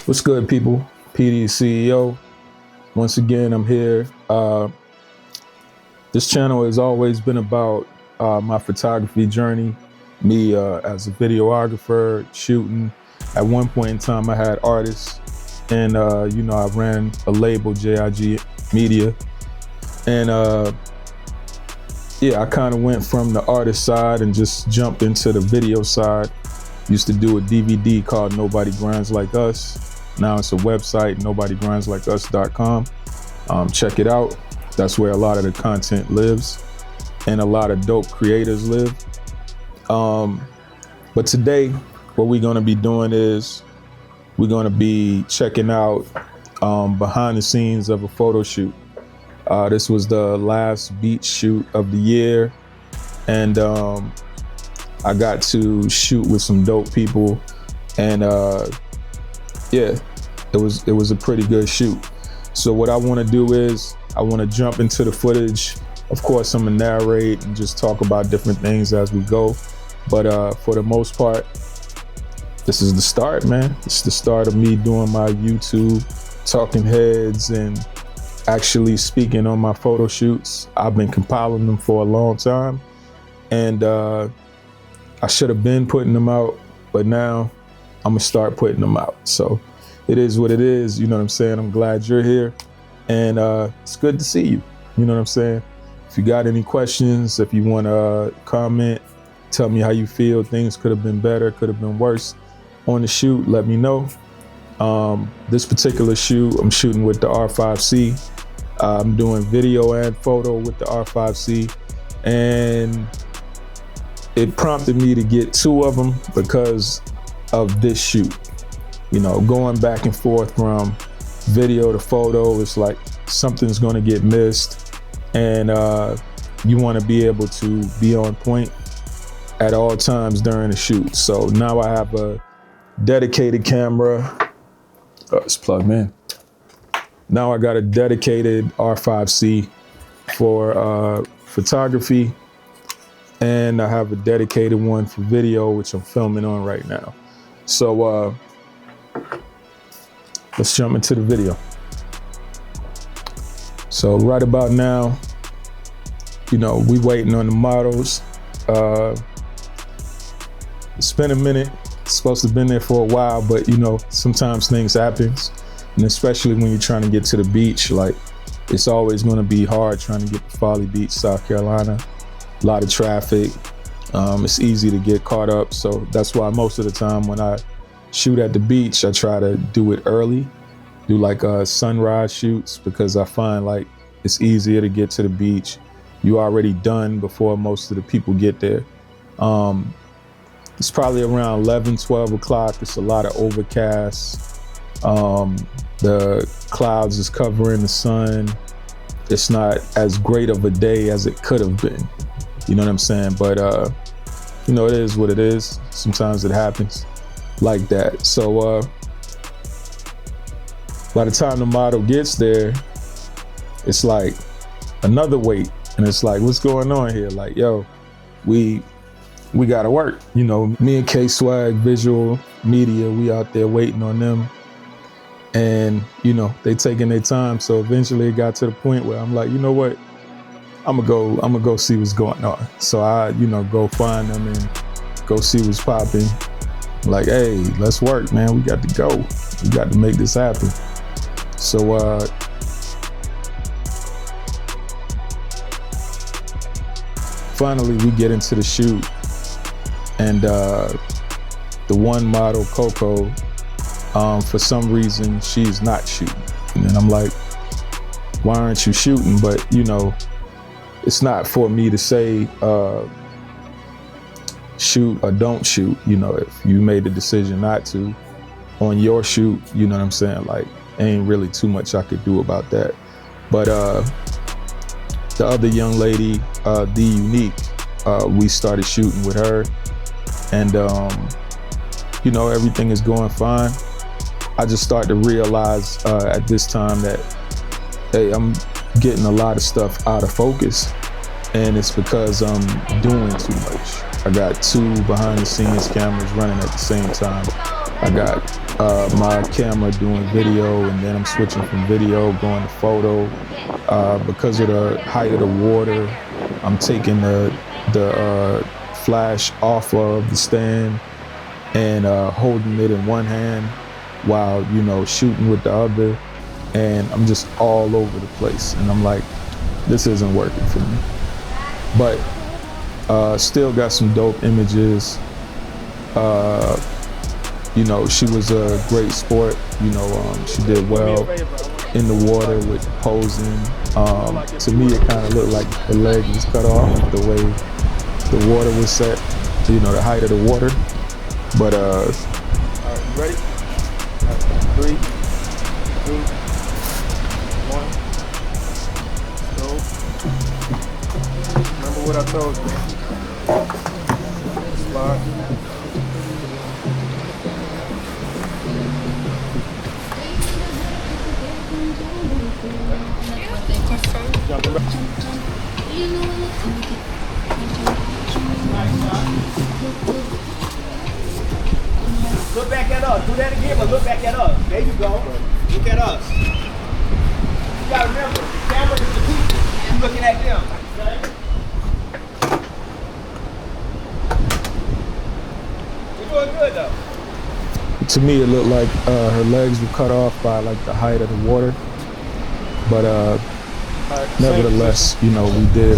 What's good, people? PD CEO. Once again, I'm here. This channel has always been about my photography journey, me as a videographer, shooting. At one point in time, I had artists, and I ran a label, JIG Media, and I kind of went from the artist side and just jumped into the video side. Used to do a DVD called Nobody Grinds Like Us. Now it's a website, nobodygrindslikeus.com. Check it out. That's where a lot of the content lives and a lot of dope creators live. But today, what we're gonna be doing is we're gonna be checking out behind the scenes of a photo shoot. This was the last beach shoot of the year, and I got to shoot with some dope people, and it was a pretty good shoot. So what I want to do is I want to jump into the footage. Of course, I'm gonna narrate and just talk about different things as we go, but for the most part, this is the start, man. It's the start of me doing my YouTube talking heads and actually speaking on my photo shoots. I've been compiling them for a long time, and I should have been putting them out, but now I'm gonna start putting them out. So it is what it is, you know what I'm saying? I'm glad you're here, and it's good to see you, you know what I'm saying? If you got any questions, if you wanna comment, tell me how you feel, things could have been better, could have been worse on the shoot, let me know. This particular shoot, I'm shooting with the R5C. I'm doing video and photo with the R5C, and it prompted me to get two of them because of this shoot. You know, going back and forth from video to photo, it's like something's gonna get missed, and you wanna be able to be on point at all times during the shoot. So now I have a dedicated camera. Oh, it's plugged in. Now I got a dedicated R5C for photography, and I have a dedicated one for video, which I'm filming on right now. So let's jump into the video. So right about now, you know, we waiting on the models. It's been a minute. It's supposed to have been there for a while, but you know, sometimes things happen. And especially when you're trying to get to the beach, like it's always gonna be hard trying to get to Folly Beach, South Carolina. A lot of traffic. It's easy to get caught up. So that's why most of the time when I shoot at the beach, I try to do it early, do like sunrise shoots, because I find like it's easier to get to the beach. You already done before most of the people get there. It's probably around 11, 12 o'clock. It's a lot of overcast. The clouds is covering the sun. It's not as great of a day as it could have been. You know what I'm saying? But, you know, it is what it is. Sometimes it happens like that. So by the time the model gets there, it's like another wait. And it's like, what's going on here? Like, yo, we gotta work. You know, me and K-Swag Visual Media, we out there waiting on them. And, you know, they taking their time. So eventually it got to the point where I'm like, you know what? I'm gonna go see what's going on. So I, you know, go find them and go see what's popping. Like, hey, let's work, man. We got to go. We got to make this happen. So finally we get into the shoot, and the one model, Coco, for some reason she's not shooting. And I'm like, why aren't you shooting? But you know, it's not for me to say shoot or don't shoot. You know, if you made the decision not to on your shoot, you know what I'm saying? Like, ain't really too much I could do about that. But the other young lady, The Unique, we started shooting with her, and you know, everything is going fine. I just started to realize at this time that, hey, I'm getting a lot of stuff out of focus, and it's because I'm doing too much. I got two behind the scenes cameras running at the same time. I got my camera doing video, and then I'm switching from video going to photo. Because of the height of the water, I'm taking the flash off of the stand and holding it in one hand while, you know, shooting with the other, and I'm just all over the place, and I'm like, this isn't working for me. But still got some dope images. You know, she was a great sport. You know, she did well in the water with posing. To me, it kind of looked like the leg was cut off, the way the water was set, you know, the height of the water. But all right, you ready? All right, 3, 2, 1, go. Remember what I told you. Slide. Jumping back. Look back at us. Do that again, but look back at us. There you go. Look at us. You gotta remember, the camera is the people. You looking at them. Okay? You're doing good though. to me, it looked like her legs were cut off by like the height of the water. But nevertheless, you know, we did,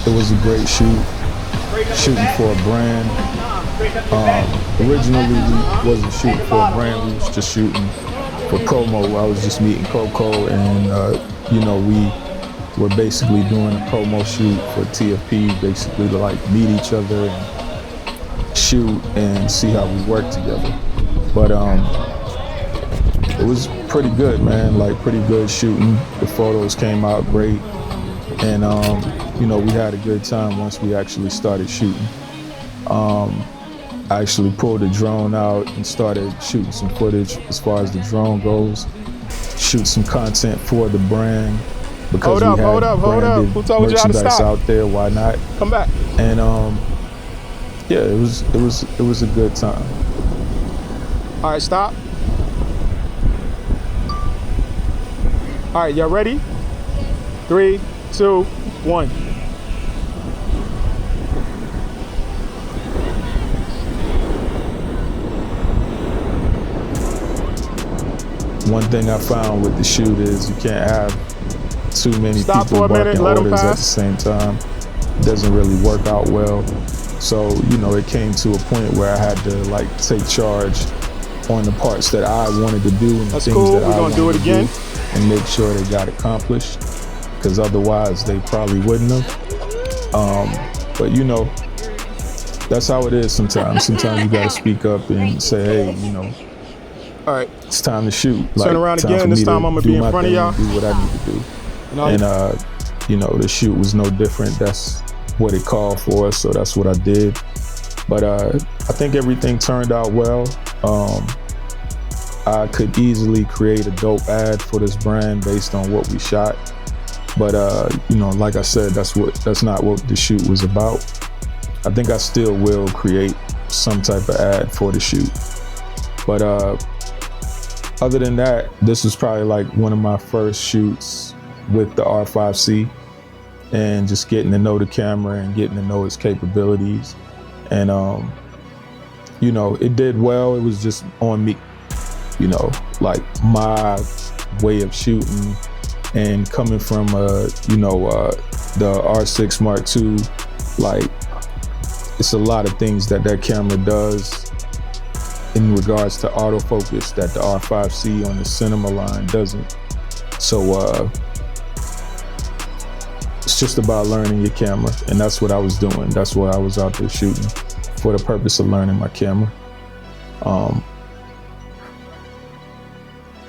it was a great shoot, shooting for a brand. Originally, we wasn't shooting for a brand, we was just shooting for promo. I was just meeting Coco, and you know, we were basically doing a promo shoot for TFP, basically to like meet each other and shoot and see how we work together. But it was pretty good, man, like pretty good shooting. The photos came out great, and you know, we had a good time once we actually started shooting. I actually pulled the drone out and started shooting some footage as far as the drone goes, shoot some content for the brand, because hold up. Who told you how to stop? Out there, why not? Come back. And yeah, it was a good time. All right, stop. All right, y'all ready? 3, 2, 1. One thing I found with the shoot is you can't have too many people barking orders at the same time. It doesn't really work out well. So, you know, it came to a point where I had to like take charge on the parts that I wanted to do and the things that I wanted to do and make sure they got accomplished, because otherwise they probably wouldn't have. But you know, that's how it is sometimes. Sometimes you gotta speak up and say, hey, you know, all right, it's time to shoot. Turn around again. This time I'm gonna be in front of y'all. Do what I need to do. And you know, the shoot was no different. That's what it called for, so that's what I did. But I think everything turned out well. I could easily create a dope ad for this brand based on what we shot. But you know, like I said, that's not what the shoot was about. I think I still will create some type of ad for the shoot. But other than that, this was probably like one of my first shoots with the R5C, and just getting to know the camera and getting to know its capabilities. And you know, it did well. It was just on me, you know, like my way of shooting, and coming from you know, the R6 Mark II, like it's a lot of things that camera does in regards to autofocus that the R5C on the cinema line doesn't. So it's just about learning your camera, and that's what I was doing. That's why I was out there shooting, for the purpose of learning my camera.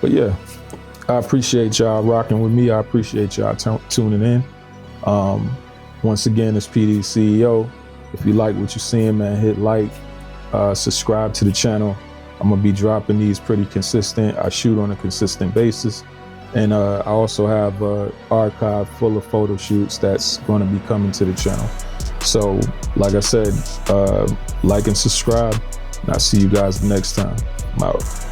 But yeah, I appreciate y'all rocking with me. I appreciate y'all tuning in. Once again, it's PD CEO. If you like what you're seeing, man, hit like, subscribe to the channel. I'm gonna be dropping these pretty consistent. I shoot on a consistent basis. And I also have an archive full of photo shoots that's gonna be coming to the channel. So, like I said, like and subscribe, And I'll see you guys next time. I'm out.